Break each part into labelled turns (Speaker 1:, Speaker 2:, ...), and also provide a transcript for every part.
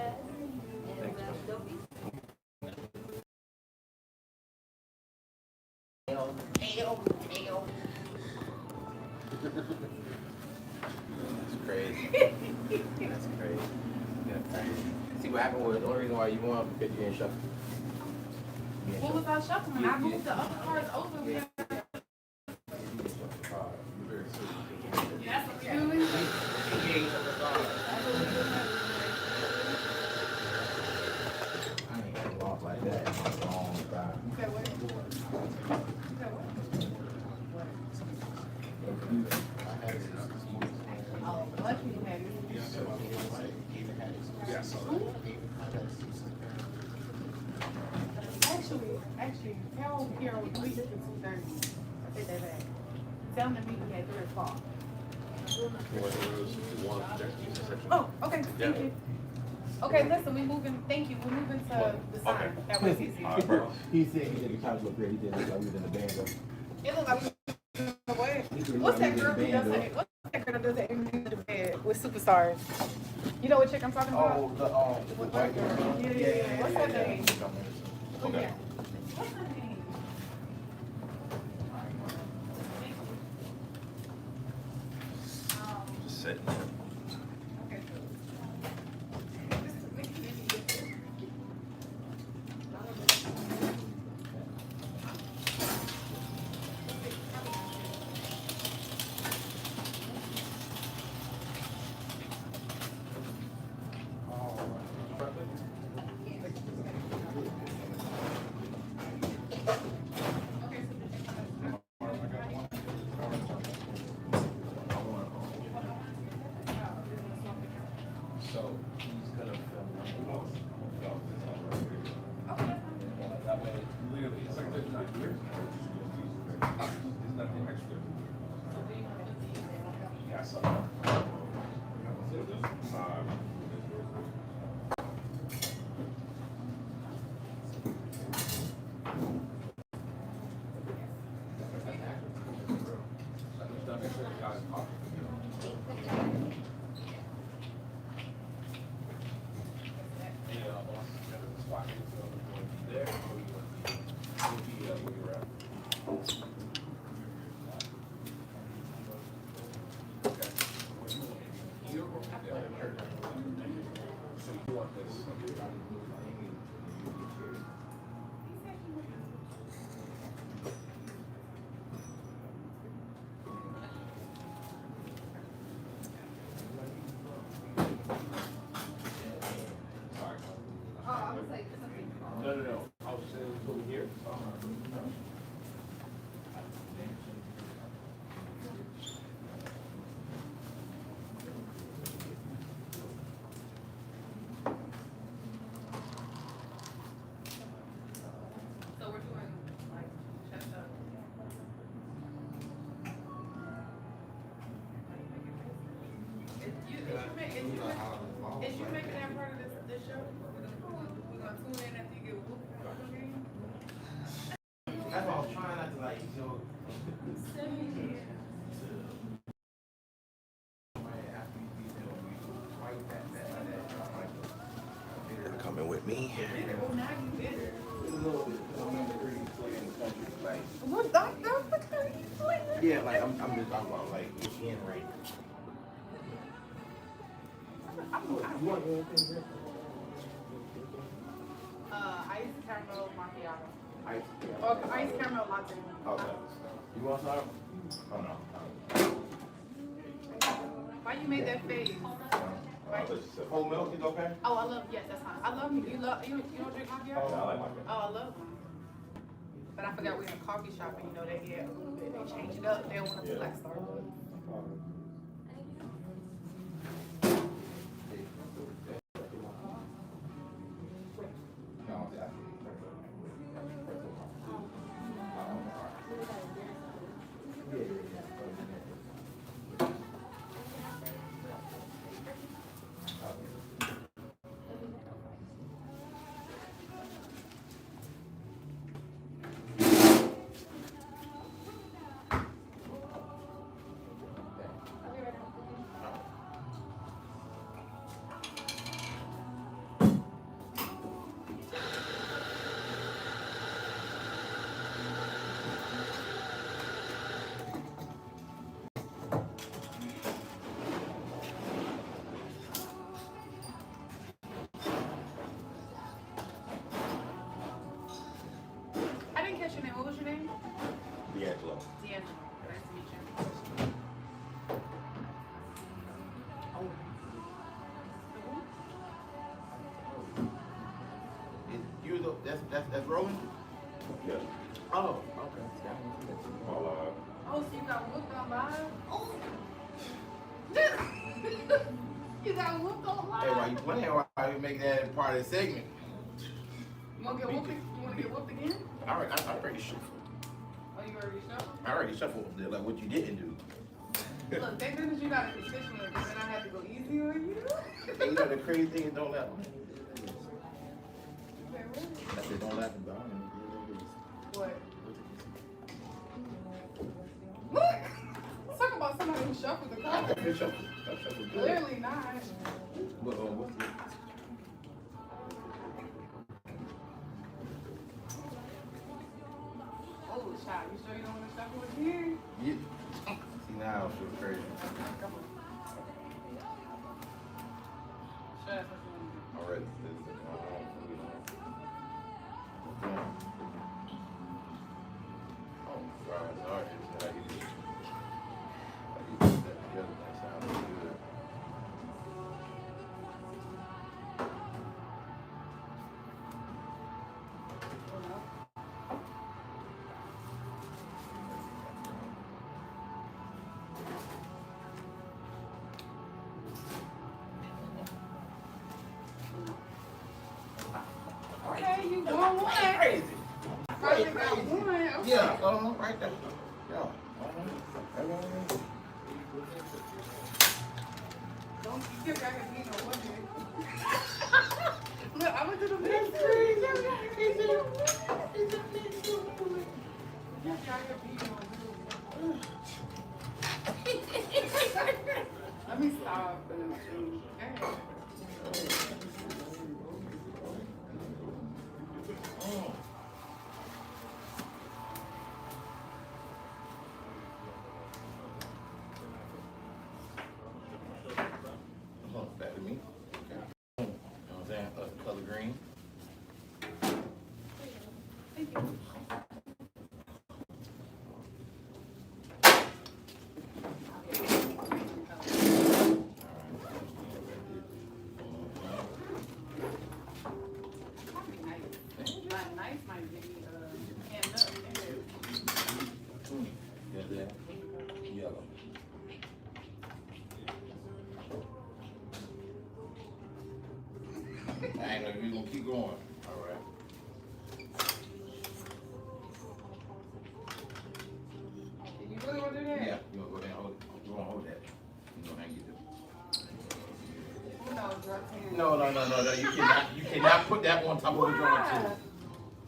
Speaker 1: That's crazy. That's crazy. Yeah, crazy. See what happened was the only reason why you won because you didn't shuffle.
Speaker 2: What was I shuffling? I moved the other cards over. Yeah.
Speaker 1: I ain't had lost like that in a long time.
Speaker 2: Oh, much you had it. Actually, tell Carol we leave at 2:30. I take that back. Tell them to meet me at 3 o'clock. Oh, okay, thank you. Okay, listen, we moving, thank you, we're moving to the sign. That was easy.
Speaker 1: He said he didn't couch look great. He didn't look like he was in the band though.
Speaker 2: It looked like what? What's that girl who does that? What's that girl that does that in the bed with superstars? You know what chick I'm talking about?
Speaker 1: Oh, the white girl.
Speaker 2: Yeah. What's her name?
Speaker 1: Okay.
Speaker 2: Yeah. What's her name?
Speaker 1: Just sitting there.
Speaker 2: Okay.
Speaker 1: So he's gonna film.
Speaker 3: That way, literally, it's like 39 years. There's nothing extra. Yeah, so. No. I was saying over here.
Speaker 2: So we're doing like chest up. Is you making that part of this show? We're gonna tune in after you get whooped.
Speaker 1: That's why I was trying not to like, you know. You're coming with me.
Speaker 2: Oh, now you bitter.
Speaker 1: A little bit. I remember really playing the country, like.
Speaker 2: What doctor?
Speaker 1: Yeah, like I'm just talking about like it's in right. You want anything?
Speaker 2: Ice caramel macchiato.
Speaker 1: Ice.
Speaker 2: Or ice caramel latte.
Speaker 1: Okay. You want some? Oh no.
Speaker 2: Why you made that face?
Speaker 1: Whole milk is okay?
Speaker 2: Oh, I love, yes, that's fine. I love, you don't drink macchiato?
Speaker 1: Oh, I like macchiato.
Speaker 2: Oh, I love them. But I forgot we're in a coffee shop and you know they get a little bit, they change it up. They don't want to feel like Starbucks.
Speaker 1: That's rolling.
Speaker 3: Yeah.
Speaker 1: Oh, okay.
Speaker 3: All live.
Speaker 2: Oh, so you got whooped on live? Oh. You got whooped on
Speaker 1: Hey, while
Speaker 2: live?
Speaker 1: you playing, why you make that part of the segment?
Speaker 2: You wanna get whooped? You wanna get whooped again?
Speaker 1: I already shuffled.
Speaker 2: Oh, you already shuffled?
Speaker 1: I already shuffled like what you didn't do.
Speaker 2: Look, thank goodness you got a constituent, because then I had to go easy on you.
Speaker 1: And you know the crazy thing is don't laugh.
Speaker 2: Wait, really?
Speaker 1: I said don't laugh about it.
Speaker 2: What? Look! Talk about somebody who shuffled the
Speaker 1: I
Speaker 2: card.
Speaker 1: definitely shuffled. I shuffled good.
Speaker 2: Clearly not.
Speaker 1: But what's it?
Speaker 2: Oh, child, you sure you don't want to shuffle again?
Speaker 1: Yeah. See now I feel crazy.
Speaker 2: Come on. Sure, that's what you want to do.
Speaker 1: All right. Oh, God, sorry. I get it. I get that together. That sounds good.
Speaker 2: Okay, you won one.
Speaker 1: Crazy.
Speaker 2: Project got one. Okay.
Speaker 1: Yeah, right there. Yeah.
Speaker 2: Don't skip back and beat no one day. Look, I'm gonna do the
Speaker 1: That's
Speaker 2: best.
Speaker 1: crazy.
Speaker 2: Let me stop.
Speaker 1: Back to me. Okay. You know what I'm saying? Color green.
Speaker 2: Thank you. Nice might be hand up.
Speaker 1: Yeah, there. Yellow. I ain't know if you're gonna keep going. All right.
Speaker 2: You really want to do that?
Speaker 1: Yeah, you wanna go ahead and hold it. You wanna hold that. You know how you do.
Speaker 2: Who knows? Roxanne?
Speaker 1: No. You cannot put that on top of the drawing
Speaker 2: Why?
Speaker 1: too.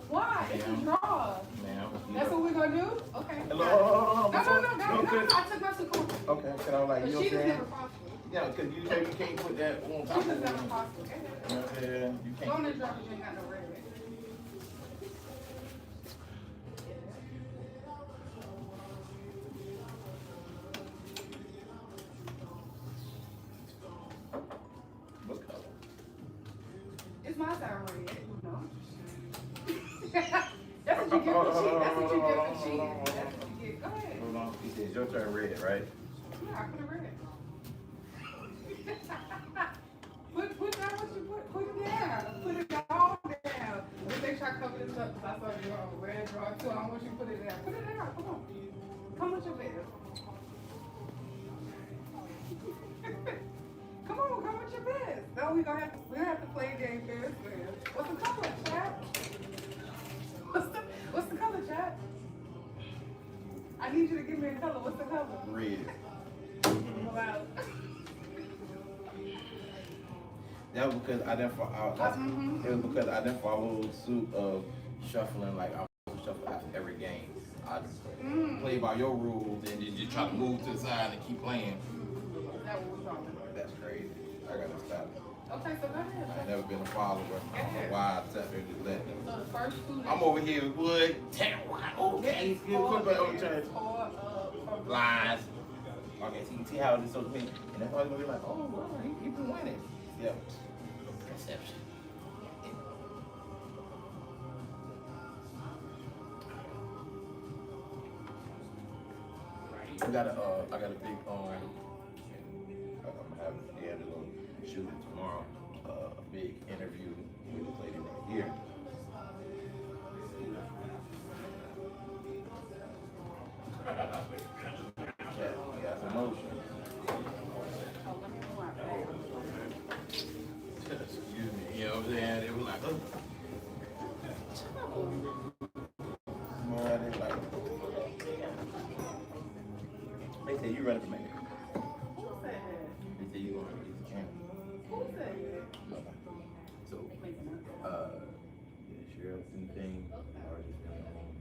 Speaker 2: Why? It's a draw.
Speaker 1: Ma'am.
Speaker 2: That's what we're gonna do? Okay.
Speaker 1: Hello.
Speaker 2: No, I took my two coins.
Speaker 1: Okay, can I like, you know what
Speaker 2: She
Speaker 1: I'm
Speaker 2: was
Speaker 1: saying?
Speaker 2: never possible.
Speaker 1: Yeah, cause you say you can't put that on
Speaker 2: She
Speaker 1: top
Speaker 2: was
Speaker 1: of it.
Speaker 2: never possible.
Speaker 1: You know what I'm saying? You
Speaker 2: Go on
Speaker 1: can't.
Speaker 2: and drop it, you ain't got no red.
Speaker 1: What color?
Speaker 2: It's my side red, you know. That's what you get for cheating. That's what you get for cheating. That's what you get. Go ahead.
Speaker 1: Hold on. He says your turn red, right?
Speaker 2: Yeah, I put it red. Put down what you put it down. Put it all down. Let me make sure I cover this up because I saw you on red draw too. I don't want you to put it down. Put it down. Come on. Come with your best. Come on, come with your best. No, we gonna have to play a game first, man. What's the color, chat? What's the color, chat? I need you to give me a color. What's the color?
Speaker 1: Red.
Speaker 2: Wow.
Speaker 1: That was because I didn't follow. It was because I didn't follow suit of shuffling like I was shuffle after every game. I just play by your rules and then just try to move to the side and keep playing.
Speaker 2: That what we're talking about.
Speaker 1: That's crazy. I gotta stop.
Speaker 2: Okay, so go ahead.
Speaker 1: I've never been a follower. I don't know why I sat there and just let them.
Speaker 2: So the first two.
Speaker 1: I'm over here with Wood. Damn, why? Okay, good. Put back on the turn. Lies. Okay, so you see how this is so clean. And that's why it's gonna be like, oh, wow, he been winning. Yep. Perception. I got a big I'm gonna have D'Angelo shooting tomorrow. A big interview with the lady next year. saying? It was like, oh. Man, they like, they say you ready for me.
Speaker 2: Who said that?
Speaker 1: They say you want to get the camera.
Speaker 2: Who said that?
Speaker 1: So, yeah, Cheryl thing, or just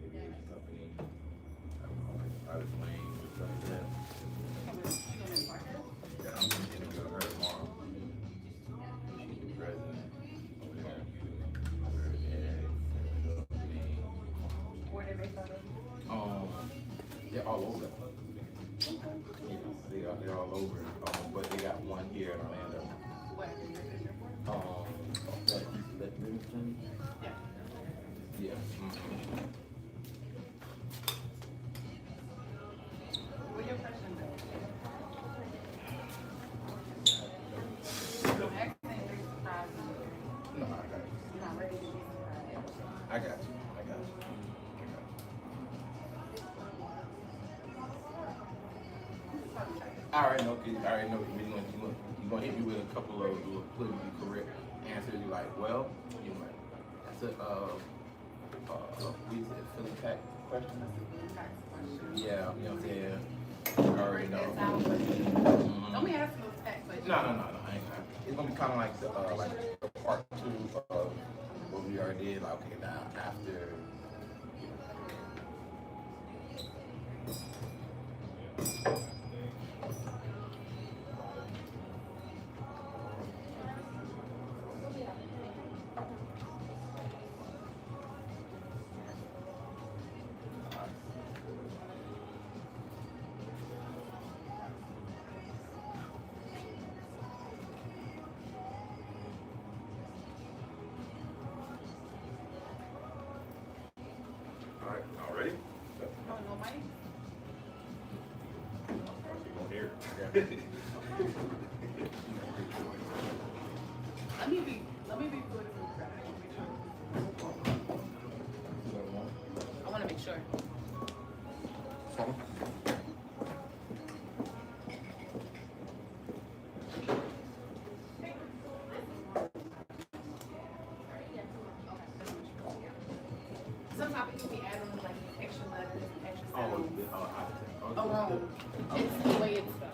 Speaker 1: maybe a company, I don't know, like private plane, stuff like that. Yeah, I'm gonna interview her tomorrow. She's the president over there. Her dad,
Speaker 2: Where they make fun of?
Speaker 1: they're all over. Yeah, they're all over. But they got one here in Orlando.
Speaker 2: What?
Speaker 1: That Livingston?
Speaker 2: Yeah.
Speaker 1: Yeah. Mm-hmm.
Speaker 2: What your question though? Your accent is surprising.
Speaker 1: No, I got you.
Speaker 2: You're not ready to be surprised.
Speaker 1: I got you. I already know, cause I already know you're gonna hit me with a couple of politically correct answers. You're like, well, you know, that's a we said Philly tax question. Yeah, you know what I'm saying. I already know.
Speaker 2: Don't be asking those tax questions.
Speaker 1: No. I ain't. It's gonna be kind of like the part 2 of what we already did. Like, okay, now after. All ready?
Speaker 2: No, Mike.
Speaker 1: Here.
Speaker 2: Let me be good. I want to make sure. Some topics will be added on like extra letters and extra sounds. Oh, wrong. It's the way it's spelled.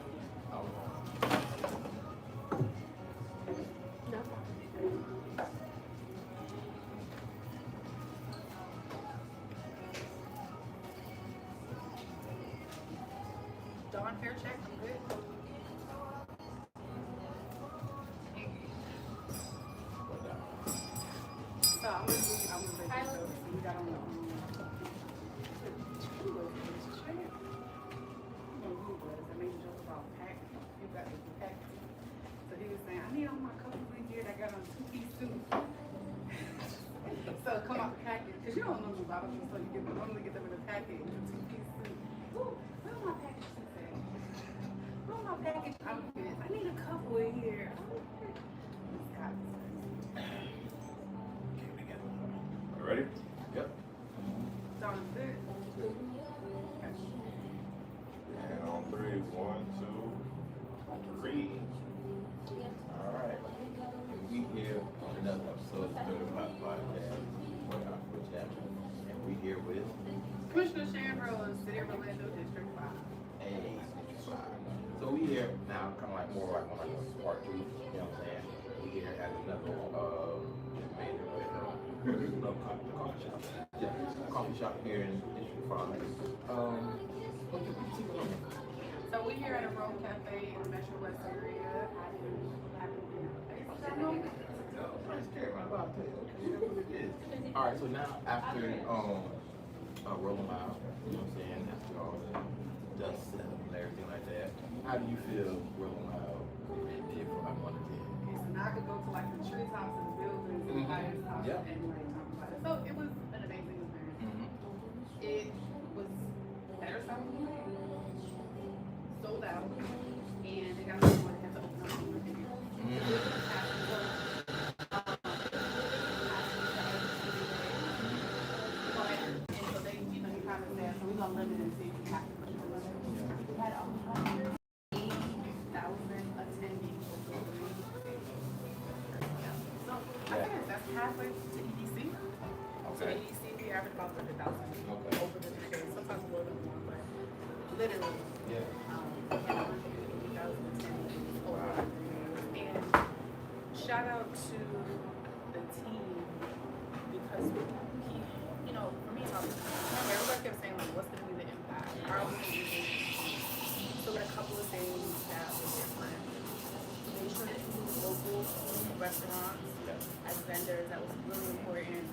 Speaker 2: Dawn Faircheck, I'm good. So I'm gonna so we got on the So he was saying, I need all my couples in here that got on 2-piece suits. So come out the package, because you don't know the bottom, so you normally get them in a package, a 2-piece suit. Ooh, where my package suits at? Where my package outfits? I need a couple in here.
Speaker 1: Ready? Yep.
Speaker 2: Sounds good.
Speaker 1: And on 3, 1, 2, 3. All right. And we here on another episode of the Dirty Pot Podcast. And we here with
Speaker 2: Commissioner Sharon Rose, City of Orlando, District 5.
Speaker 1: Hey, so we here now, kind of like more like on like part 2. You know what I'm saying? We here at another major coffee shop. Yeah, coffee shop here in District 5.
Speaker 2: So we're here at a Rome Cafe in the Metro West area.
Speaker 1: All right, so now after rolling out, you know what I'm saying, after all the dust settled and everything like that, how do you feel rolling out did from like 1 to 10?
Speaker 2: Okay, so now I could go to like the treetops and the buildings and the highest tops and like talk about it. So it was an amazing experience. It was better sounding, sold out, and it got to the point that had to open up more things. So we're gonna limit it and see if we have to push the limit. We had 180,000 attendees. So I think that's halfway to EDC. So
Speaker 1: Okay.
Speaker 2: EDC, we average about 100,000
Speaker 1: Okay.
Speaker 2: over the 3 days, sometimes a little bit more, but literally,
Speaker 1: Yeah.
Speaker 2: in over 50,000 attendees over 3 days. And shout out to the team because he, you know, for me, remember everybody kept saying like, what's going to be the impact? How are we going to do this? So there are a couple of things that were different. Made sure to include local restaurants as vendors. That was really important.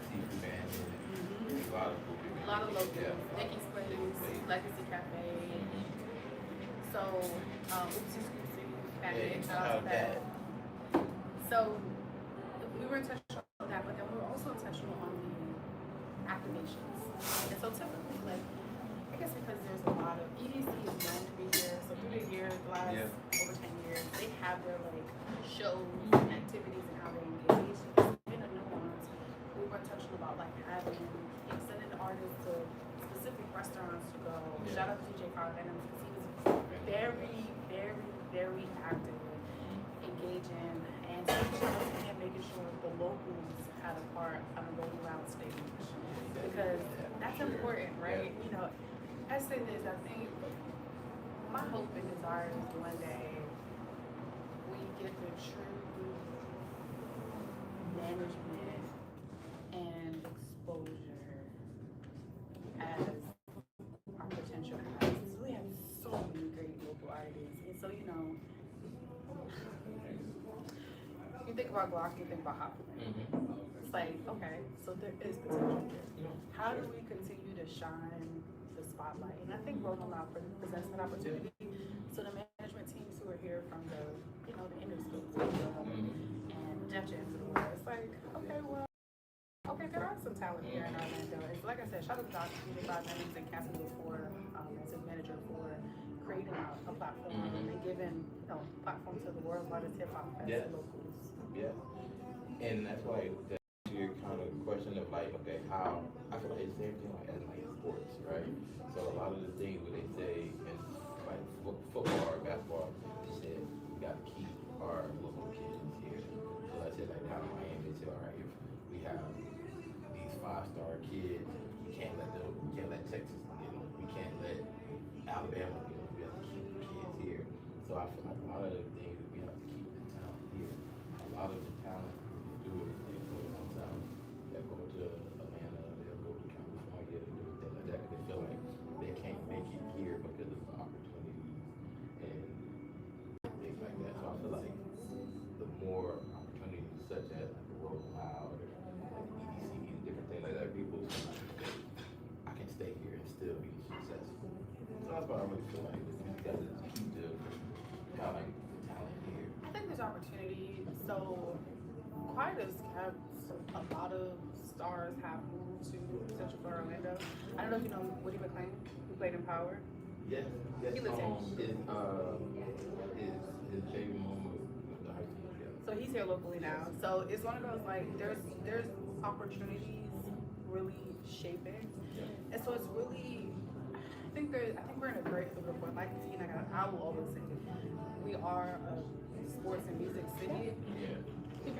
Speaker 1: Seafood man. A lot of food.
Speaker 2: A lot of local.
Speaker 1: Yeah.
Speaker 2: Nicky's Place, Legacy Cafe. So, Oopsie Scoopsie, Pancake, shout out to that. So, we were intentional on that, but then we were also intentional on the activations. And so typically, like, I guess because there's a lot of, EDC is known to be here, so through the years, the last over 10 years, they have their, like, shows and activities and how they engage. It's been a nuance. We were intentional about, like, having, you know, sending artists to specific restaurants to go.
Speaker 1: Yeah.
Speaker 2: Shout out to DJ Carl Adams because he was very, very, very active, engaging, and making sure the locals had a part on a Rolling Loud stage because that's important, right? You know, I say this, I think my hope and desire is one day we get the true management and exposure as our potential has. We have so many great local artists, and so you know, you think about Glock, you think about Hop. It's like, okay, so there is potential here. How do we continue to shine the spotlight? And I think Rolling Loud presents an opportunity. So the management teams who are here from the, you know, the industry, and Jeff Jams of the world, it's like, okay, well, okay, there are some talent here in Orlando. It's like I said, shout out to Doc, DJ Bob Jennings and Cassie for as his manager for creating a platform and giving, you know, platform to the world's largest hip hop fest locals.
Speaker 1: Yeah. And that's why that your kind of question of like, okay, how I feel like it's the same thing like as like sports, right? So a lot of the things what they say in like football or basketball, they said we gotta keep our local kids here. So I said like down in Miami, they said, all right, if we have these 5-star kids, we can't let Texas get them. We can't let Alabama get them. We have to keep the kids here. So I feel like a lot of the things we have to keep the talent here. A lot of the talent do it. They go down south. They go to Atlanta. They'll go to California. They do things like that. They feel like they can't make it here because of the opportunities and things like that. So I feel like the more opportunities such as like the World Loud or like the EDC and different things like that, people I can stay here and still be successful. So that's what I really feel like. You guys keep the talent here.
Speaker 2: I think there's opportunity. So quite as have a lot of stars have moved to Central Florida, Orlando. I don't know if you know Woody McLean, who played in Power.
Speaker 1: Yes.
Speaker 2: He lives here.
Speaker 1: His baby mama with the high school together.
Speaker 2: So he's here locally now. So it's one of those like there's opportunities really shaping, and so it's really I think we're in a great pivotal point. Like Tina, I will always say, we are a sports and music city.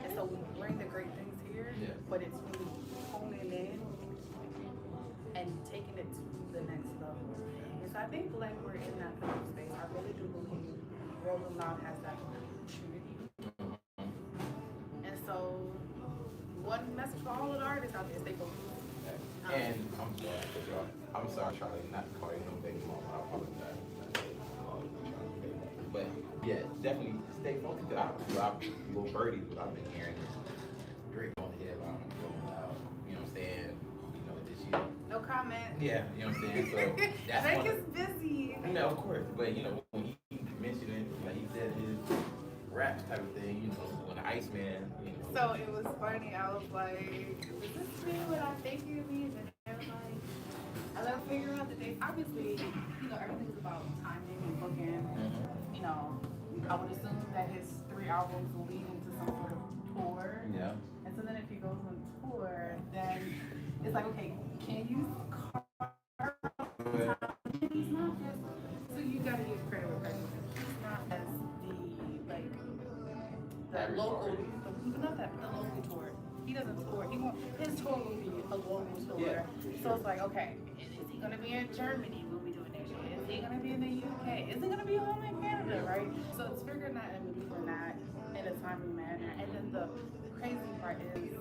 Speaker 2: And so we bring the great things here, but it's really honing in and taking it to the next level. And so I think like we're in that kind of space. I really do believe Rolling Loud has that opportunity. And so one message for all of the artists out there, stay focused.
Speaker 1: And I'm sorry, Charlie, not to call you no baby mama. I apologize. But yeah, definitely stay focused. Little birdies, what I've been hearing is Drake on the headline, Rolling Loud. You know what I'm saying? You know, this year.
Speaker 2: No comment.
Speaker 1: Yeah, you know what I'm saying? So that's
Speaker 2: Drake
Speaker 1: one
Speaker 2: is busy.
Speaker 1: No, of course. But you know, when he mentioned it, like he said his rap type of thing, you know, when Iceman, you know.
Speaker 2: So it was funny. I was like, "Is this me what I think it means?" And they were like, "I let figure out the date." Obviously, you know, everything's about timing and booking. You know, I would assume that his 3 albums will lead into some sort of tour.
Speaker 1: Yeah.
Speaker 2: And so then if he goes on tour, then it's like, okay, can you carve out time? He's not just, so you gotta give credit where credit is. He's not as the, like, the local, but not that, the local tour. He doesn't tour. His tour will be a global tour.
Speaker 1: Yeah.
Speaker 2: So it's like, okay, is he gonna be in Germany when we do it next year? Is he gonna be in the UK? Is he gonna be home in Canada, right? So it's figuring that and maneuvering that in a timely manner. And then the crazy part is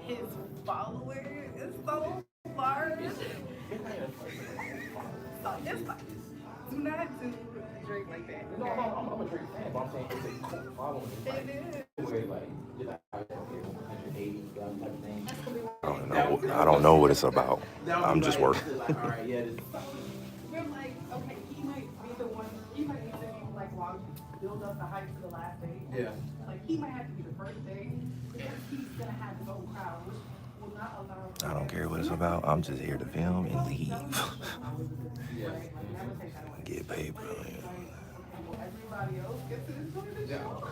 Speaker 2: his followers is so large. So it's like, do not do Drake like that.
Speaker 1: No,
Speaker 2: Okay?
Speaker 1: I'm a Drake fan, but I'm saying it's a cult following.
Speaker 2: It is.
Speaker 1: Where like, you're like, okay, 180 type of thing.
Speaker 4: I don't know what it's about.
Speaker 1: That would be
Speaker 4: I'm just
Speaker 1: like,
Speaker 4: working.
Speaker 1: Like, all right, yeah, this.
Speaker 2: We're like, okay, he might be the one, he might be the one like while build up the hype to the last day.
Speaker 1: Yeah.
Speaker 2: Like he might have to be the first day because he's gonna have his own crowd, which will not allow.
Speaker 4: I don't care what it's about. I'm just here to film and leave. Get paid, bro.
Speaker 2: Everybody else gets to enjoy the show.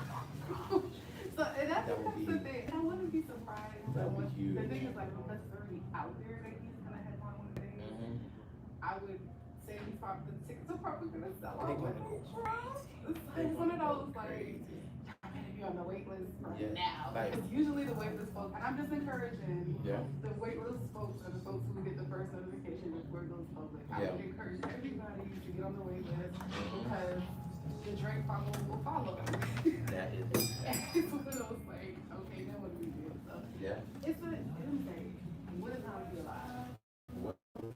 Speaker 2: So, and I think that's the thing. And I wouldn't be surprised.
Speaker 1: That would be huge.
Speaker 2: The thing is, like, because it's already out there that he's gonna headline one of the days. I would say he's probably, the tickets are probably gonna sell out. It's one of those, like, you're on the wait list for now.
Speaker 1: Like,
Speaker 2: It's usually the wait list folks, and I'm just encouraging
Speaker 1: Yeah.
Speaker 2: the wait list folks are the folks who get the first notification of where those folks. Like, I would encourage everybody to get on the wait list because the Drake follower will follow.
Speaker 1: That is.
Speaker 2: It's one of those like, okay, then what do we do? So
Speaker 1: Yeah.
Speaker 2: it's a what a time to be alive.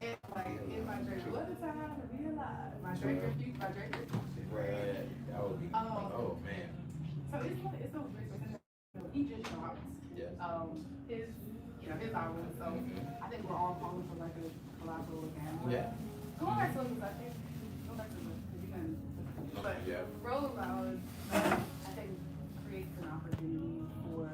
Speaker 2: It's like in my Drake, what a time to be alive. My Drake review, my Drake review.
Speaker 1: Right. That would be. Oh man.
Speaker 2: So it's no great because he just dropped
Speaker 1: Yes.
Speaker 2: his his album. So I think we're all calling for like a collaborative again. But
Speaker 1: Yeah.
Speaker 2: Going back to it, I think go back to it because you can. But
Speaker 1: Yeah.
Speaker 2: Rolling Loud, I think creates an opportunity for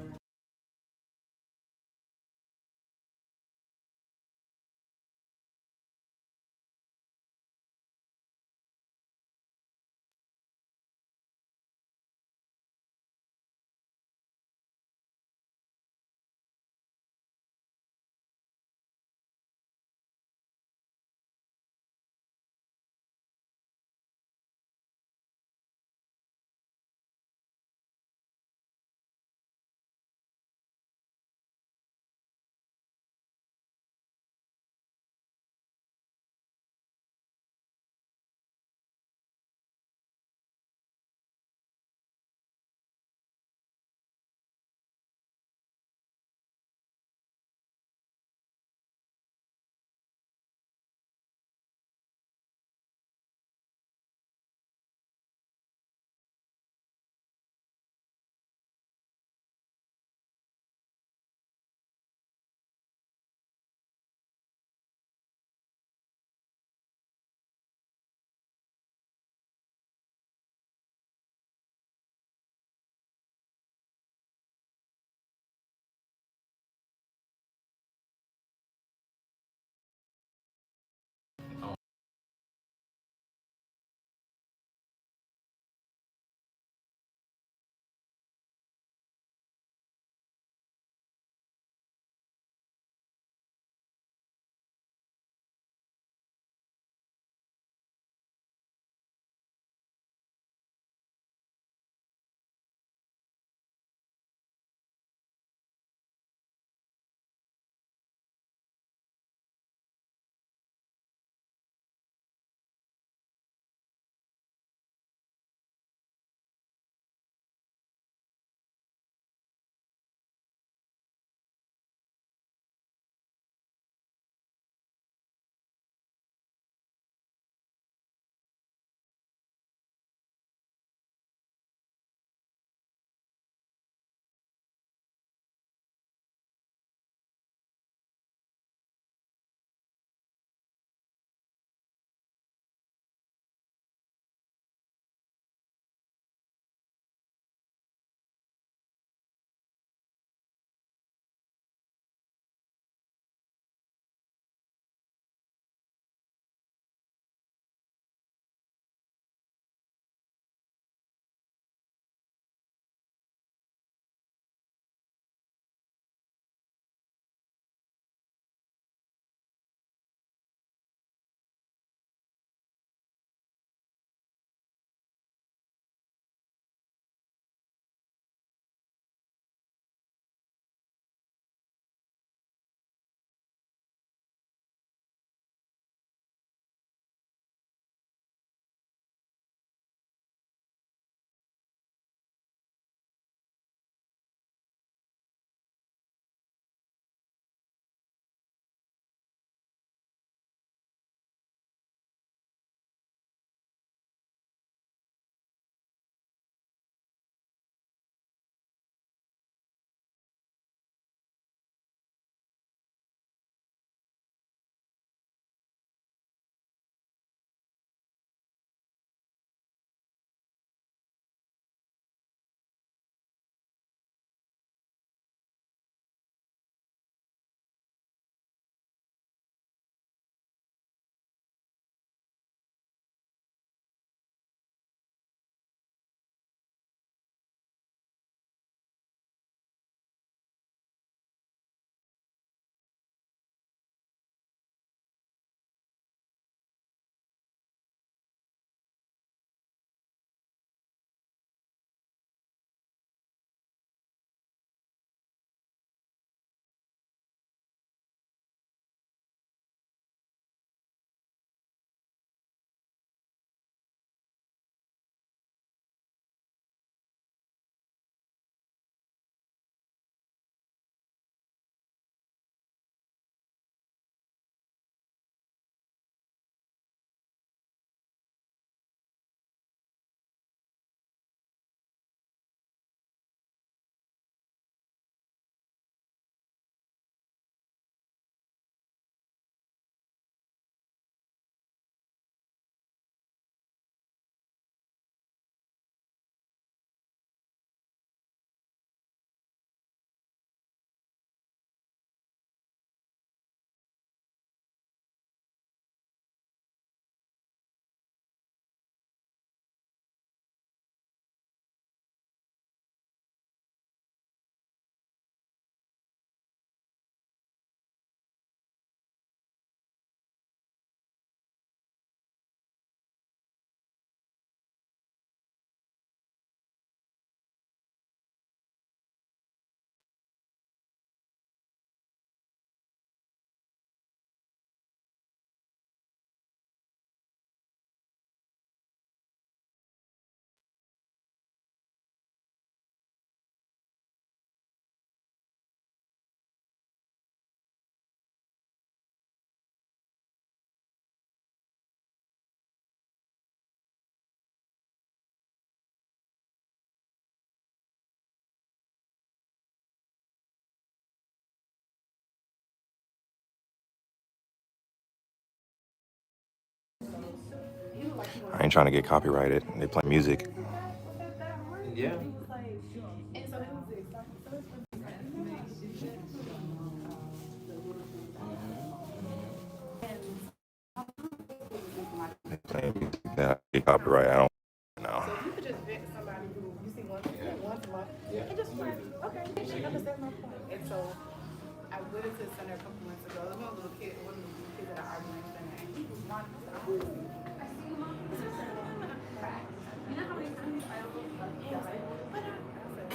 Speaker 4: I ain't trying to get copyrighted. They play music.
Speaker 1: Yeah.
Speaker 2: He was like, and so it was exciting. So it's really
Speaker 4: They play music that I get copyright. I don't know.
Speaker 2: so you could just vet somebody who you see once a month
Speaker 1: Yeah.
Speaker 2: and just like, okay, she understands my point. And so I went into the center a couple months ago. There was one little kid, one of the kids that I argued in center, and he was one. I see him on the center. You know how many times I almost but I said,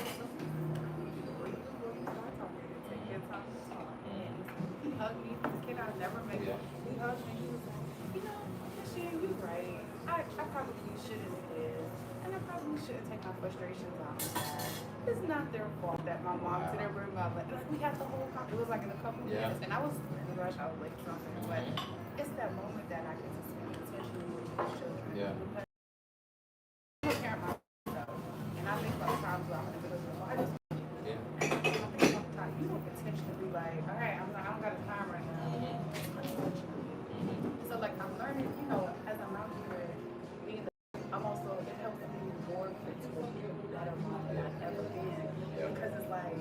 Speaker 2: take your time to talk. And he hugged me. This kid I never met.
Speaker 1: Yeah.
Speaker 2: He hugged me. He was like, you know, Michelle, you're right. I probably shouldn't live. And I probably shouldn't take my frustrations out on that. It's not their fault that my mom's in her room. Like, we had the whole conversation. It was like in a couple minutes. And I was in a rush. I was late or something. But it's that moment that I get to spend intentionally with my children.
Speaker 1: Yeah.
Speaker 2: Because I'm a parent myself. And I think about times where I'm in the middle of the I just
Speaker 1: Yeah.
Speaker 2: you don't intentionally be like, all right, I don't got a time right now. So like I'm learning, you know, as I'm out here being I'm also it helps me more critical that I'm not ever been. Because it's like,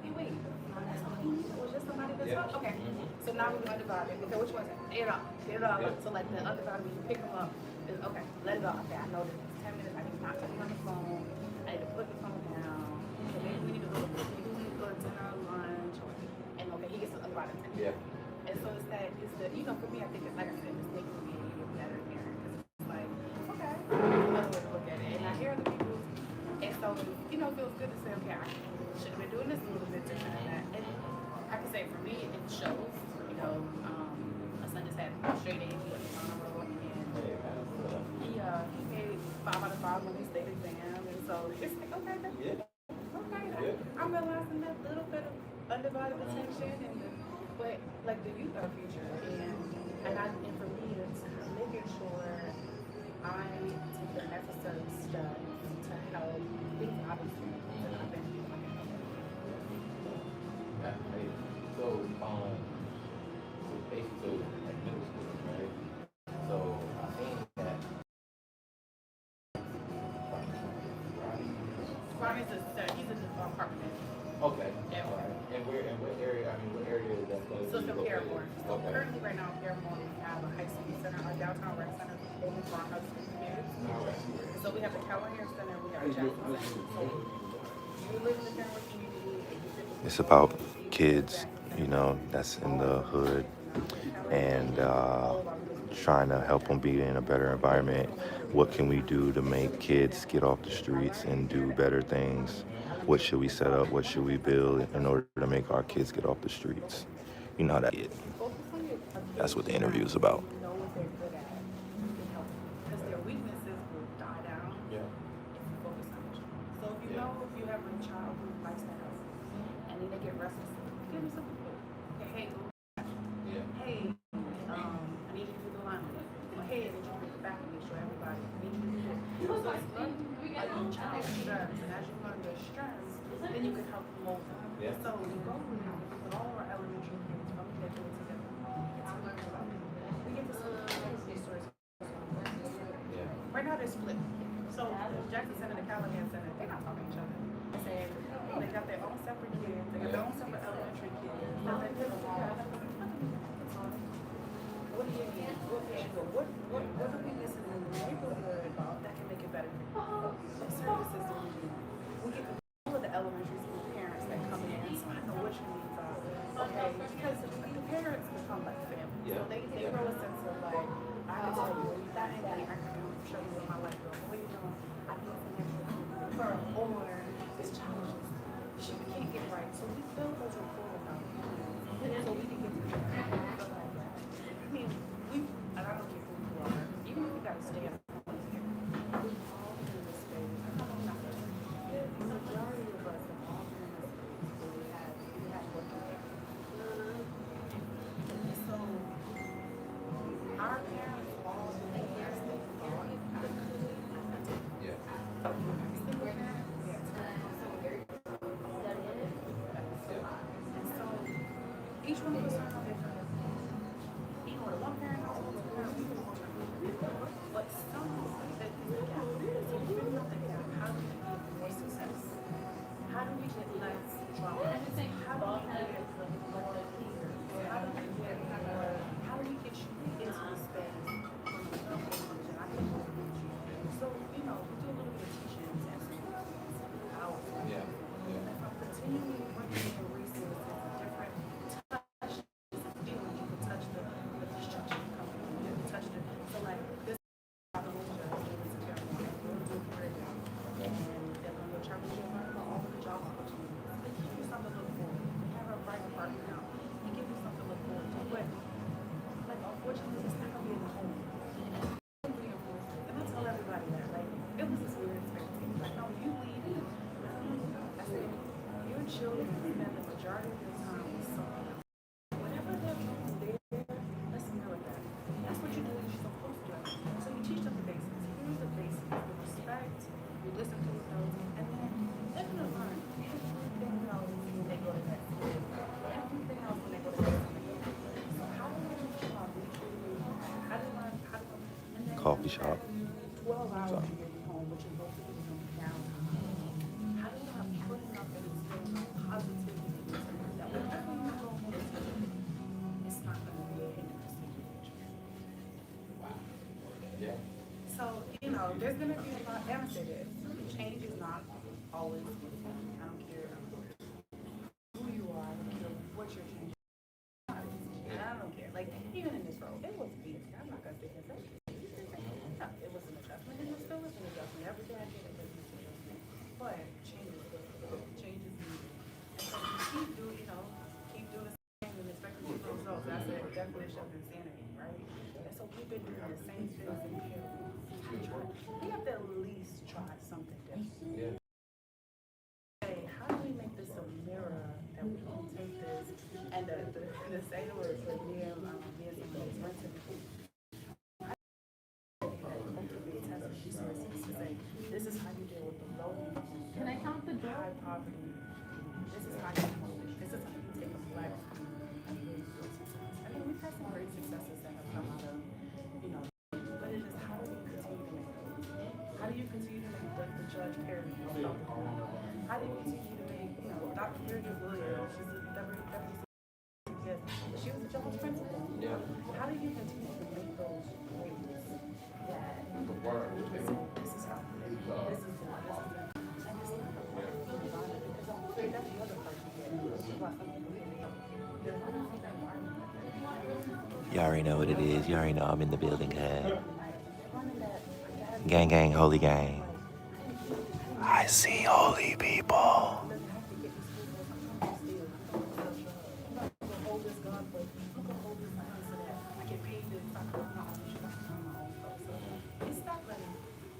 Speaker 2: hey wait, that's all you need was just somebody to talk. Okay. So now we're undivided. Okay, which one's it? Get it all. Get it all up. So like the undivided when you pick them up is okay, let it go. Okay, I know this is 10 minutes, I need not to be on the phone. I need to put the phone down. So maybe we need to go to dinner or lunch or and okay, he gets a lot of attention.
Speaker 1: Yeah.
Speaker 2: And so it's that it's the you know for me I think it's like I said it's making me a better parent because it's like okay another way to look at it and I hear other people and so you know it feels good to say okay I should have been doing this a little bit different than that and I can say for me it shows you know my son just had a straight A on the road and he made 5 out of 5 when he stayed exam and so it's like okay that's okay I'm realizing that little bit of undivided attention but like the youth are future and for me it's making sure I take the necessary steps to help things obviously to happen.
Speaker 1: So, basically, like middle school, right? So, I think that
Speaker 2: Ronnie's he's in the apartment.
Speaker 1: okay.
Speaker 2: Yeah.
Speaker 1: All right. And what area? I mean, what area is that close?
Speaker 2: So it's in Paramore. So
Speaker 1: Okay.
Speaker 2: currently right now in Paramore we have a high school center, our downtown rec center open for our high school kids.
Speaker 1: All right.
Speaker 2: So we have the Callahan Center, we have Jackson Center. So you live in the Paramore community and you live in
Speaker 4: It's about kids, you know, that's in the hood and trying to help them be in a better environment. What can we do to make kids get off the streets and do better things? What should we set up? What should we build in order to make our kids get off the streets? You know how that is. That's what the interview is about.
Speaker 2: know what they're good at, you know, because their weaknesses will die down
Speaker 1: Yeah.
Speaker 2: if you focus on it. So if you know if you have a child who likes to help and then they get restless, give them something to do. Okay, hey, go.
Speaker 1: Yeah.
Speaker 2: Hey, I need you to do the line. Or hey, I need you to put the back and make sure everybody need you to do it. So it's learning a young child's strengths, and as you learn their strengths, then you can help mold them.
Speaker 1: Yeah.
Speaker 2: So we go with all our elementary kids, come together together. We get to see resources.
Speaker 1: Yeah.
Speaker 2: Right now they're split. So the Jackson Center, the Callahan Center, they're not talking to each other. They're saying they got their own separate kids, they got their own separate elementary kids. Now they live together. What do you need? What are the weaknesses in the neighborhood that can make it better? What services do we need? We get all of the elementary school parents that come in, so I know what your needs are. Okay, because the parents become like family. So they grow a sense of like, I can tell you, that ain't me, I can show you what my life is. What are you doing? I need some extra for or this child she can't get right. So we build those rapport with our parents. So we can get to the I mean, and I don't care who you are, even if you gotta stay at home here, we all in this space. I know I'm not the majority of us have all been in this space where we have work together. So our parents all do the best they can.
Speaker 1: Yeah.
Speaker 2: Single parent, and so each one of us are different. You know, the one parent household, two parent, we can all but some how do we get less trauma? How do we get more peace? How do we get you into the space from a young age? And I think we'll reach you. So, you know, we do a little bit of teaching and how
Speaker 1: Yeah.
Speaker 2: and if I'm continually working in resources and different touches and feeling, you can touch the construction company, you can touch the, so like this and they're going to charge you about all of the job opportunities. They give you something to look forward to. You have a bright apartment now. They give you something to look forward to. But, like, unfortunately, it's not going to be in the home. And I tell everybody that, like, it was this weird experience. Like, no, you leave. I said, your children spend the majority of your time with someone else. Whatever they're doing there, let's mirror that. That's what you do, you're supposed to do. So you teach them the basics. Here's the basics. The respect, you listen to those, and then they're going to learn everything else when they go to that school. Everything else when they go to that school. So how do we teach them how to learn, and then
Speaker 4: Coffee shop.
Speaker 2: 12 hours to get home, which is most of the downtime. How do you not putting up and instilling positivity that whatever you go into, it's not going to be a hindrance to your future.
Speaker 1: Yeah.
Speaker 2: So, you know, there's going to be a lot, and I say this, change is not always good. I don't care who you are, I don't care what you're changing. And I don't care. Like, even in this role, it was easy. I'm not going to sit here and say no, it was an adjustment, and it still is an adjustment. Every day I get a business adjustment. But change is good. Change is needed. And so keep doing, you know, keep doing the same and expect to get results. That's the definition of insanity, right? And so we've been doing the same things in here. We have to at least try something different.
Speaker 1: Yeah.
Speaker 2: Hey, how do we make this a mirror that we can take this and the same words for me and somebody's renting. This is how you deal with the low income.
Speaker 5: Can I count the door?
Speaker 2: High poverty. This is how you take a black community and really build success. I mean, we've had some great successes that have come out of, you know, but it is how do you continue to make those? How do you continue to make the Judge Perry? How do you continue to make, you know, Dr. Bridget Williams, she's a WCPS, but she was a Jones principal.
Speaker 1: Yeah.
Speaker 2: How do you continue to make those waves that
Speaker 1: The word.
Speaker 2: this is how this is the and this is not because I'm afraid that's the other part you get. About some people they're not in that environment.
Speaker 4: You already know what it is. You already know I'm in the building, huh?
Speaker 2: They're running that
Speaker 4: Gang, gang, holy gang. I see holy people.
Speaker 2: doesn't have to get these people sometimes still. I'm not gonna hold this gun, but I'm gonna hold this gun so that I get paid this. I'm not on this, I'm my own stuff. So it's not letting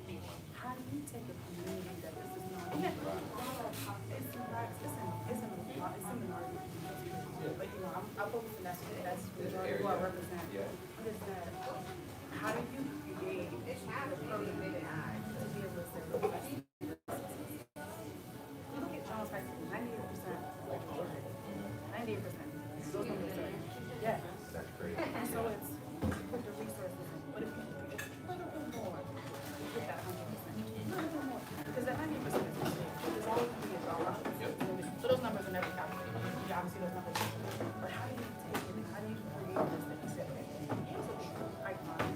Speaker 2: people. How do you take a community that this is not? It's in the market. But you know, I'm focusing that's majority who I represent. What is that? How do you create the program to be able to say, look, you look at Jones High School, 98%. 98%. Those numbers are, yeah.
Speaker 1: That's crazy.
Speaker 2: And so it's put the resources in. But if you do just a little bit more, you put that 100%. A little bit more. Because that 90% is a mistake. There's always going to be a dollar. So those numbers are never calculated. You obviously those numbers. But how do you take it and how do you create this that you said, okay, here's a true pipeline.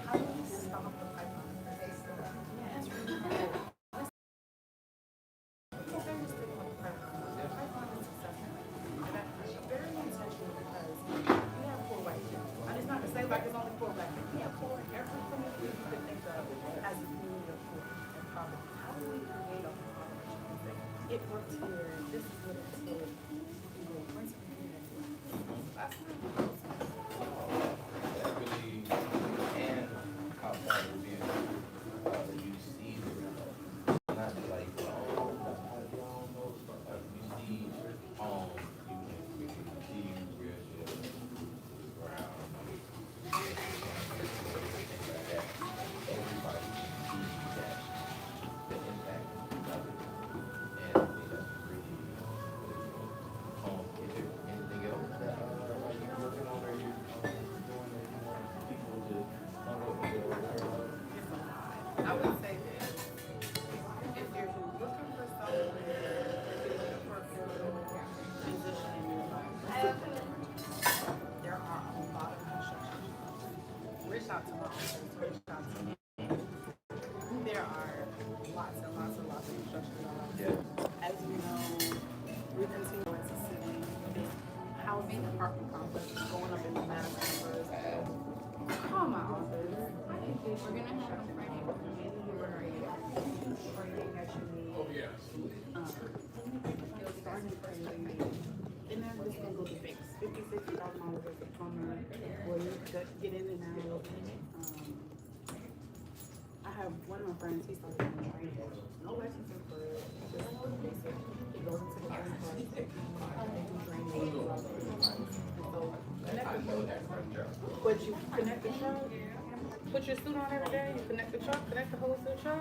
Speaker 2: How do you stop the pipeline? Yeah, that's really good. People say this thing about the pipeline. The pipeline is successful. And that's very intentional because we have poor white people. And it's not to say like it's only poor black people. We have poor in every community you could think of as a community of poor and poverty. How do we create a population and say, it works here, this is what it's for. You know, bring some community. That's not
Speaker 1: That really, and outside of being, you see, not like, you see, you see where the ground, things like that. Everybody sees that, the impact of it. And I think that's really, is there anything else that you're working on or you
Speaker 2: just single to fix. $50,000, $60,000 as a plumber, where you could get in and out. I have one of my friends, he started doing training. No licensing for it. Just basic. He goes into the training class, they do training. So connect the but you connect the truck, put your suit on every day, you connect the truck, connect the hose to the truck.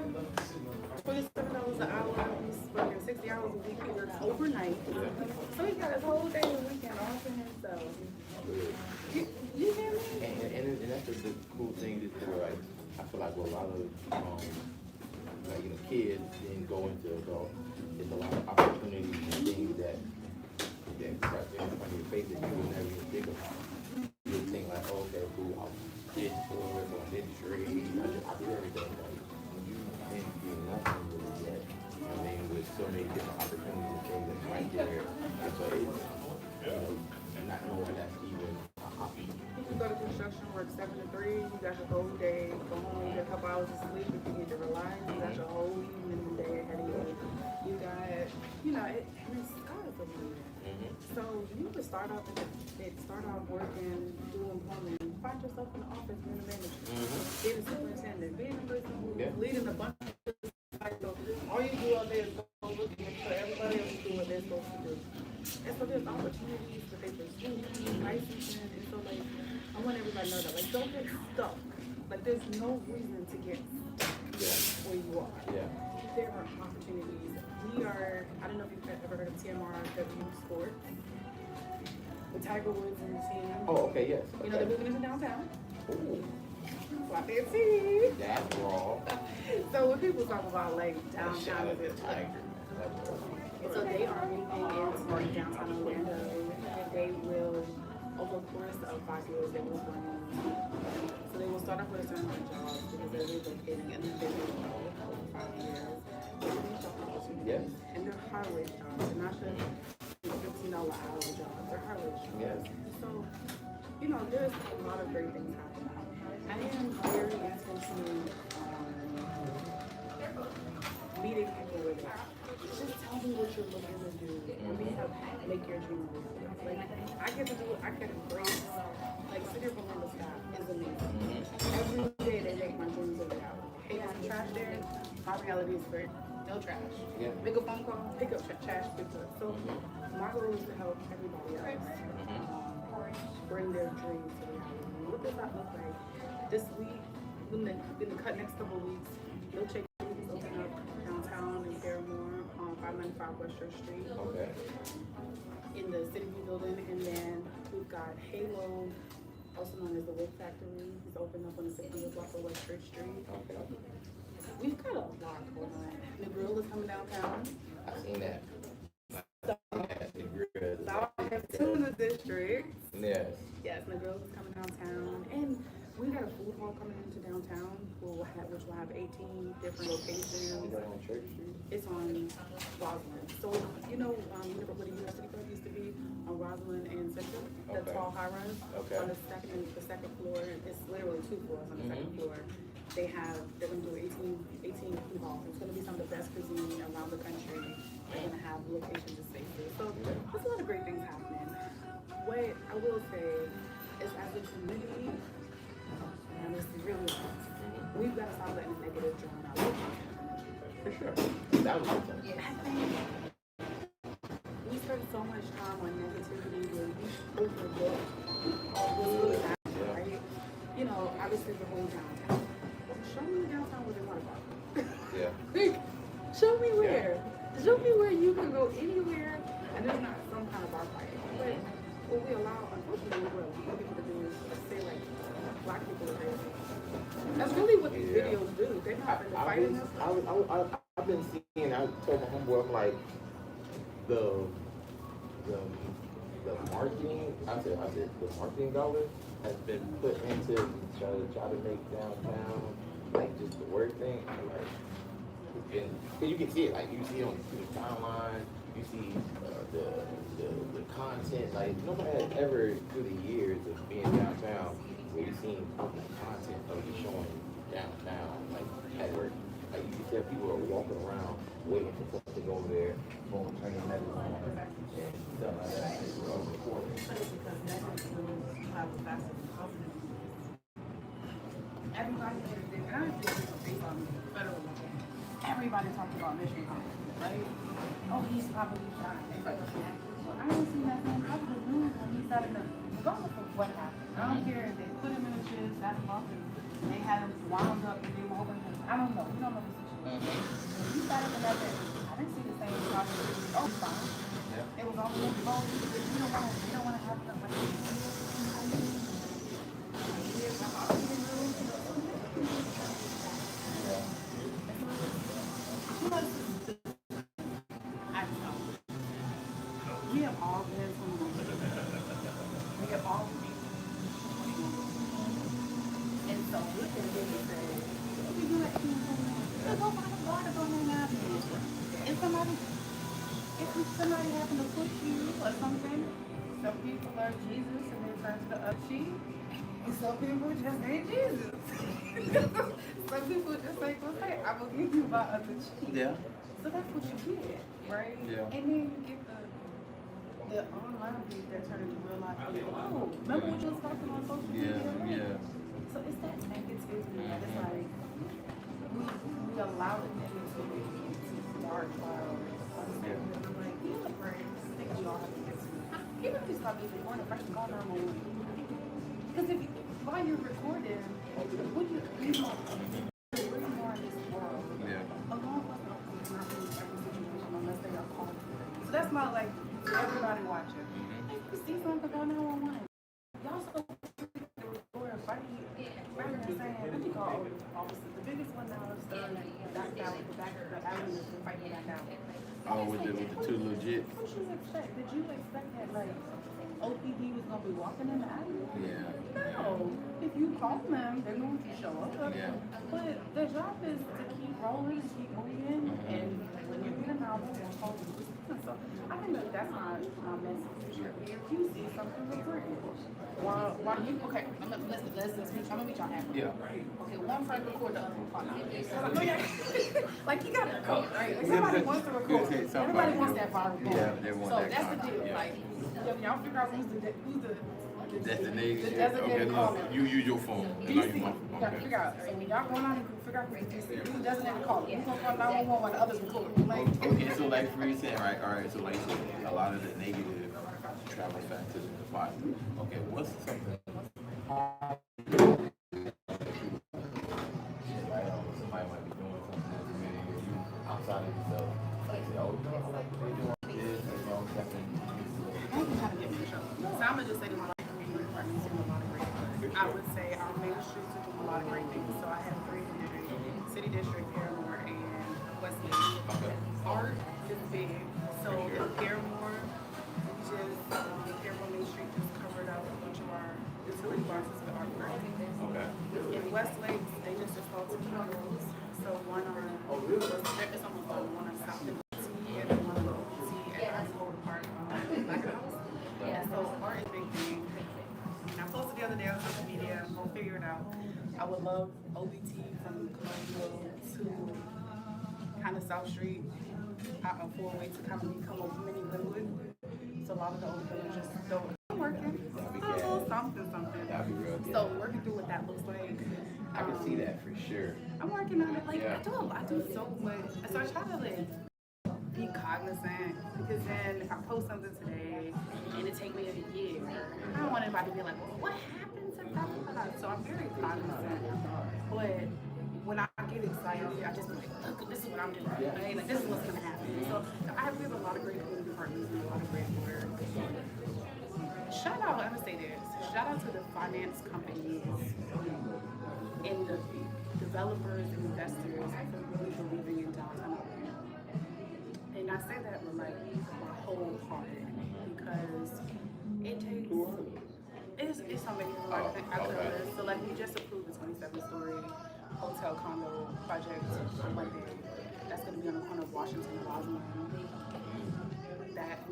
Speaker 2: $27 an hour, he's working 60 hours a week, he works overnight. So he got his whole day and weekend all to himself. You hear me?
Speaker 1: And that's the cool thing to do, like, I feel like with a lot of, like, you know, kids then go into adult, there's a lot of opportunities and things that right there in front of your face that you would never even think about. You would think like, oh, okay, cool, I'll get sports, or industry, I do everything, like, you can't do nothing really yet. I mean, with so many different opportunities and things that's right there, and so it's, you know, not knowing that's even an option.
Speaker 2: You can go to construction, work 7 to 3, you got your whole day, go home, you get a couple hours of sleep if you need to relax, you got your whole evening and day ahead of you. You got, you know, the sky's the limit. So you could start off working, doing plumbing, find yourself in the office, being a manager, being a superintendent, being a person who's leading a bunch of sites. So all you do all day is go look and make sure everybody else is doing what they're supposed to do. And so there's opportunities that they pursue, licensing, and so like I want everybody to know that like don't get stuck. Like there's no reason to get stuck where you are. There are opportunities. We are, I don't know if you've ever heard of TMRW Sports. With Tiger Woods and the team.
Speaker 1: Oh, okay, yes.
Speaker 2: You know, they're moving into downtown.
Speaker 1: Ooh.
Speaker 2: Flop their team.
Speaker 1: That's raw.
Speaker 2: So when people talk about like downtown,
Speaker 1: Shout out to Tiger. That's raw.
Speaker 2: so they are moving into downtown Orlando, and they will, over the course of 5 years, they will bring. So they will start off with a certain amount of jobs because they're relocating, and then they will over 5 years.
Speaker 1: Yes.
Speaker 2: And they're high wage jobs, and not just $15 an hour jobs. They're high wage jobs.
Speaker 1: Yes.
Speaker 2: So, you know, there's a lot of great things happening. I am very intentional meeting people with it. Just tell me what you're looking to do and me help make your dream real. Like, I get to do it, I get a great, like, City of Orlando staff is amazing. Every day they make my dreams a reality. Hey, there's some trash there. My reality is for no trash. Make a phone call, pick up trash, pick up. So, my goal is to help everybody else bring their dreams to reality. What does that look like? This week, in the next couple of weeks, Milkshake is opening up downtown in Fairmore on 595 West Church Street.
Speaker 1: Okay.
Speaker 2: In the City View building, and then we've got Halo, also known as the Wood Factory. He's opened up on the 600 block of West Church Street.
Speaker 1: Okay.
Speaker 2: We've got a lot going on. The Grill is coming downtown.
Speaker 1: I've seen that.
Speaker 2: South have two in the district.
Speaker 1: Yes.
Speaker 2: Yes, the Grill is coming downtown, and we got a food hall coming into downtown, which will have 18 different locations.
Speaker 1: Is that on Church Street?
Speaker 2: It's on Roslyn. So you know where the University Club used to be on Roslyn and Central, the tall high rise.
Speaker 1: Okay.
Speaker 2: On the second floor, it's literally 2 floors. On the second floor, they're gonna do 18 food halls. It's gonna be some of the best cuisine around the country. They're gonna have locations and spaces. So there's a lot of great things happening. What I will say is, as a community, and this is really we've got to stop letting the negative drown out.
Speaker 1: For sure. That was the thing.
Speaker 2: I think we spend so much time on negativity where we overlook what's really happening, right? You know, obviously the whole downtown. Show me downtown where they want to go. Show me where. Show me where you can go anywhere and there's not some kind of bar fight. But what we allow, unfortunately, what people to do is say like black people are crazy. That's really what these videos do. They're not fighting us.
Speaker 1: I've been seeing, I told my homeboy, I'm like, the marketing, I said, the marketing dollar has been put into try to make downtown, like just the word thing. I'm like, and you can see it, like you see it on the timeline, you see the content, like nobody has ever through the years of being downtown where you've seen the content of you showing downtown, like at work. Like you can tell people are walking around waiting for something to go over there, boom, turning that on, and stuff like that.
Speaker 2: put it because Netflix will have a faster recovery. Everybody made a big, and I didn't think it was based on federal law. Everybody talked about Michigan, right? Oh, he's probably fine. Well, I didn't see nothing cover the news when he started to, regardless of what happened. I don't care if they put him in a chair, got him off, and they had him wound up and they were over him. I don't know. We don't know the situation. When he started to that day, I didn't see the same process. Oh, fine. It was all the phone. We don't want to have stuff like this. We have all been from we have all been. And so we can really say, what we do at go find a bar to go hang out in. If somebody happened to push you or something, some people are Jesus and they turn to the other cheek. And some people just ain't Jesus. Some people just ain't gonna say, I'm gonna give you my other cheek.
Speaker 1: Yeah.
Speaker 2: So that's what you get, right?
Speaker 1: Yeah.
Speaker 2: And then you get the online piece that turn into real life people. Oh, remember what you was talking on social media?
Speaker 1: Yeah.
Speaker 2: So it's that negativity that it's like we allow the negativity to start while I'm like, you know, friends, I think we all have to get to. Even if you start using more than fresh call 911. Because if while you're recording, what do you know? What's more in this world?
Speaker 1: Yeah.
Speaker 2: A law enforcement officer is not in every situation unless they are called. So that's my like everybody watching. If you see something about 911, y'all so or fighting rather than saying what you call officers. The biggest one now is back down with the back of the alley is fighting back out.
Speaker 1: Oh, with the two legit.
Speaker 2: What did you expect? Did you expect that like OPD was gonna be walking in the alley?
Speaker 1: Yeah.
Speaker 2: No. If you call them, they're going to show up.
Speaker 1: Yeah.
Speaker 2: But the job is to keep rolling, keep moving, and when you get a novel, we'll call you. So I think that that's my message. If you see something, report it. While you okay, let's I'm gonna meet y'all halfway.
Speaker 1: Yeah.
Speaker 2: Okay, one friend record, the other one. Like you gotta record, right? Like, somebody wants to record. Everybody wants that viral moment.
Speaker 1: Yeah, they want
Speaker 2: so
Speaker 1: that
Speaker 2: that's the
Speaker 1: content,
Speaker 2: deal.
Speaker 1: yeah.
Speaker 2: Like y'all figure out who's the
Speaker 1: Designated.
Speaker 2: the designated caller.
Speaker 1: You use your phone. And now you
Speaker 2: DC.
Speaker 1: want.
Speaker 2: You gotta figure out. So when y'all going on, you can figure out who's DC. Who's the designated caller. Who's gonna call 911 while the others record. Like,
Speaker 1: Okay, so like for you saying, right, all right, so like you said, a lot of the negative travels back to the positive. Okay, what's something? Somebody might be doing something that's really you outside of yourself. Like, oh, I like the way you're doing this, and you know, something.
Speaker 2: I don't know how to get in the show. So I'm gonna just say that my community departments doing a lot of great things. I would say our main streets are doing a lot of great things. So I have three communities: City District, Paramore, and Westlake. Art is big. So in Paramore, Paramore Main Street just covered up a bunch of our utility boxes with artwork.
Speaker 1: Okay.
Speaker 2: In Westlake, they just installed two murals. So one on, it's almost one on South and then one on OPT at Old Park, Black House. Yeah, so art is a big thing. And I posted the other day on social media, we'll figure it out. I would love OBT from Colonial to kind of South Street, out on 408 to kind of become a mini Glenwood. So a lot of the old villages still working. Something.
Speaker 1: That'd be real good.
Speaker 2: So working through what that looks like.
Speaker 1: I can see that for sure.
Speaker 2: I'm working on it. Like
Speaker 1: Yeah.
Speaker 2: I do so much. So I try to like be cognizant because then if I post something today and it take me a year, I don't want anybody to be like, well, what happened to that? So I'm very cognizant. But when I get excited, I just be like, look, this is what I'm doing. Right? Like this is what's gonna happen. So we have a lot of great community partners and a lot of great work. Shout out, I'm gonna say this. Shout out to the finance companies and the developers and investors for really believing in downtown. And I say that with like my whole heart because it takes it's so many like I could list. So like we just approved a 27-story hotel condo project on Monday. That's gonna be on the corner of Washington and Rosamond.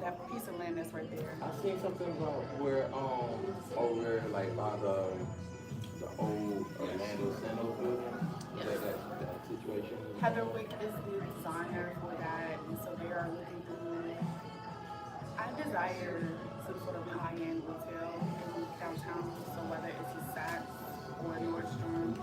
Speaker 2: That piece of land that's right there.
Speaker 1: I seen something about where over like by the old Orlando Sentinel building.
Speaker 2: Yes.
Speaker 1: That situation.
Speaker 2: Heatherwick is the designer for that, and so they are looking through. I desire some sort of high-end retail in downtown. So whether it's a Saks or Nordstrom,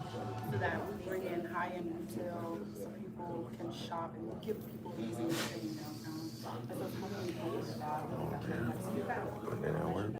Speaker 2: so that we bring in high-end retail so people can shop and give people reason to stay in downtown. And so it's helping people with that.